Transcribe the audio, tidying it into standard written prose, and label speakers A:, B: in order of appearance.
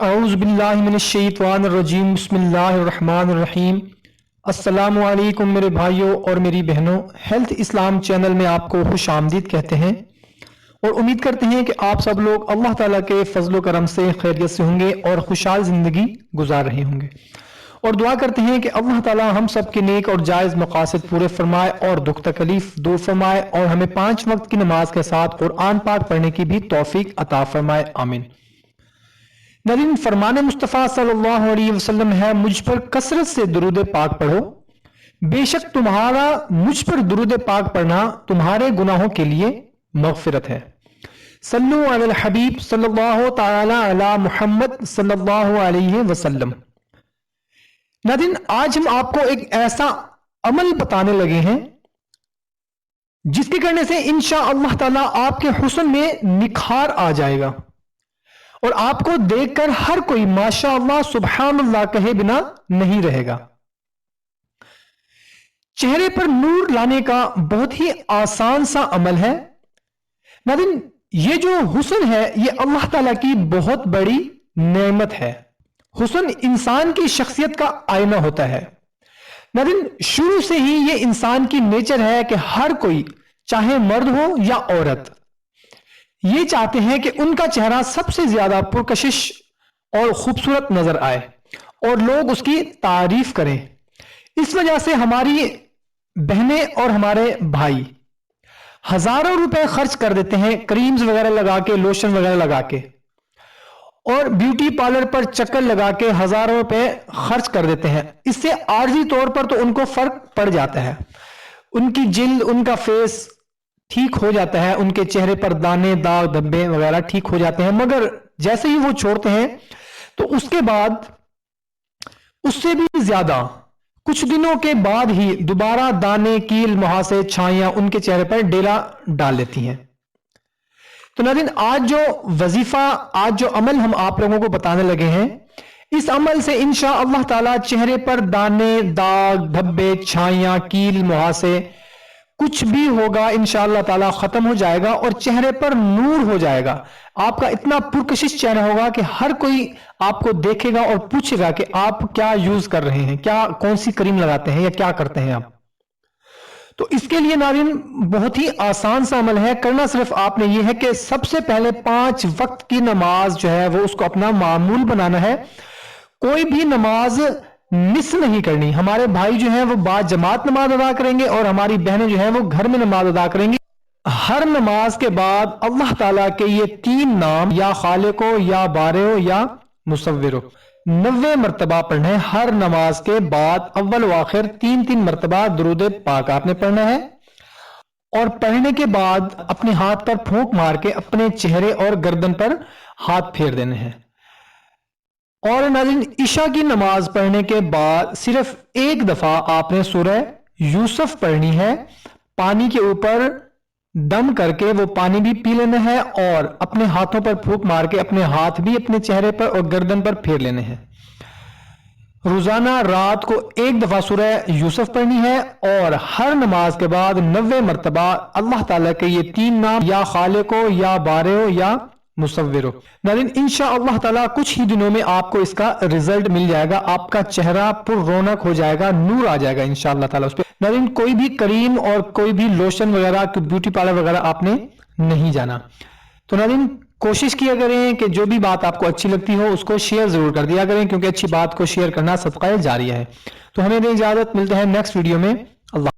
A: अऊज़ु बिल्लाहि मिनश्शैतानिर्रजीम बिस्मिल्लाहिर्रहमानिर्रहीम। अस्सलामु अलैकुम मेरे भाइयों और मेरी बहनों, हेल्थ इस्लाम चैनल में आपको खुश आमदीद कहते हैं और उम्मीद करते हैं कि आप सब लोग अल्लाह ताला के फजल करम से खैरियत से होंगे और खुशहाल ज़िंदगी गुजार रहे होंगे। और दुआ करते हैं कि अल्लाह ताला हम सब के नेक और जायज़ मकासद पूरे फरमाए और दुख तकलीफ दूर फरमाए और हमें 5 वक्त की नमाज के साथ कुरान पाक पढ़ने की भी तौफीक अता फरमाए, आमीन। नाज़रीन, फरमान मुस्तफ़ा सल्लल्लाहु अलैहि वसल्लम है, मुझ पर कसरत से दुरूद पाक पढ़ो, बेशक तुम्हारा मुझ पर दुरूद पाक पढ़ना तुम्हारे गुनाहों के लिए मगफिरत है। सल्लु अलल हबीब सल्लल्लाहु तआला अला मुहम्मद सल्लल्लाहु अलैहि वसल्लम। नाज़रीन, आज हम आपको एक ऐसा अमल बताने लगे हैं जिसके करने से इंशाअल्लाह ताला आपके हुस्न में निखार आ जाएगा और आपको देखकर हर कोई माशाअल्लाह सुबहानअल्लाह कहे बिना नहीं रहेगा। चेहरे पर नूर लाने का बहुत ही आसान सा अमल है। नाज़रीन, ये जो हुस्न है ये अल्लाह ताला की बहुत बड़ी नेमत है। हुस्न इंसान की शख्सियत का आईना होता है। नाज़रीन, शुरू से ही ये इंसान की नेचर है कि हर कोई, चाहे मर्द हो या औरत, ये चाहते हैं कि उनका चेहरा सबसे ज्यादा पुरकशिश और खूबसूरत नजर आए और लोग उसकी तारीफ करें। इस वजह से हमारी बहनें और हमारे भाई हजारों रुपए खर्च कर देते हैं क्रीम्स वगैरह लगा के, लोशन वगैरह लगा के, और ब्यूटी पार्लर पर चक्कर लगा के हजारों रुपए खर्च कर देते हैं। इससे आर्जी तौर पर तो उनको फर्क पड़ जाता है, उनकी जिल्द, उनका फेस ठीक हो जाता है, उनके चेहरे पर दाने दाग धब्बे वगैरह ठीक हो जाते हैं। मगर जैसे ही वो छोड़ते हैं तो उसके बाद उससे भी ज्यादा कुछ दिनों के बाद ही दोबारा दाने, कील, मुहासे, छाइयां उनके चेहरे पर डेरा डाल लेती हैं। तो नाज़रीन, आज जो वजीफा, आज जो अमल हम आप लोगों को बताने लगे हैं, इस अमल से इंशाअल्लाह ताला चेहरे पर दाने, दाग, धब्बे, छाइयां, कील, मुहासे कुछ भी होगा इंशाअल्लाह ताला खत्म हो जाएगा और चेहरे पर नूर हो जाएगा। आपका इतना पुरकशिश चेहरा होगा कि हर कोई आपको देखेगा और पूछेगा कि आप क्या यूज कर रहे हैं, क्या कौन सी क्रीम लगाते हैं या क्या करते हैं आप। तो इसके लिए नाज़रीन बहुत ही आसान सा अमल है। करना सिर्फ आपने ये है कि सबसे पहले 5 वक्त की नमाज जो है वो उसको अपना मामूल बनाना है। कोई भी नमाज मिस नहीं करनी। हमारे भाई जो हैं वो बाद जमात नमाज अदा करेंगे और हमारी बहनें जो हैं वो घर में नमाज अदा करेंगी। हर नमाज के बाद अल्लाह ताला के ये 3 नाम, या खालिको, या बारिओ, या मुसव्विरो, 90 मरतबा पढ़ना है। हर नमाज के बाद अव्वल व आखिर 3-3 मरतबा दुरूद पाक आपने पढ़ना है और पढ़ने के बाद अपने हाथ पर फूंक मार के अपने चेहरे और गर्दन पर हाथ फेर देने हैं। और नाज़रीन, ईशा की नमाज पढ़ने के बाद सिर्फ एक दफा आपने सूरह यूसुफ पढ़नी है। पानी के ऊपर दम करके वो पानी भी पी लेना है और अपने हाथों पर फूंक मार के अपने हाथ भी अपने चेहरे पर और गर्दन पर फेर लेने हैं। रोजाना रात को एक दफा सूरह यूसुफ पढ़नी है और हर नमाज के बाद 90 मरतबा अल्लाह ताला के ये 3 नाम, या खालिको, या बारिओ, या मुसव्विरो। नाज़रीन, इंशाअल्लाह ताला कुछ ही दिनों में आपको इसका रिजल्ट मिल जाएगा। आपका चेहरा पुर रौनक हो जाएगा, नूर आ जाएगा इंशाअल्लाह ताला उस पे। नाज़रीन, कोई भी क्रीम और कोई भी लोशन वगैरह, ब्यूटी पार्लर वगैरह आपने नहीं जाना। तो नाज़रीन, कोशिश किया करें कि जो भी बात आपको अच्छी लगती हो उसको शेयर जरूर कर दिया करें, क्योंकि अच्छी बात को शेयर करना सदका जारिया है। तो हमें दें इजाजत, मिलते हैं नेक्स्ट वीडियो में। अल्लाह।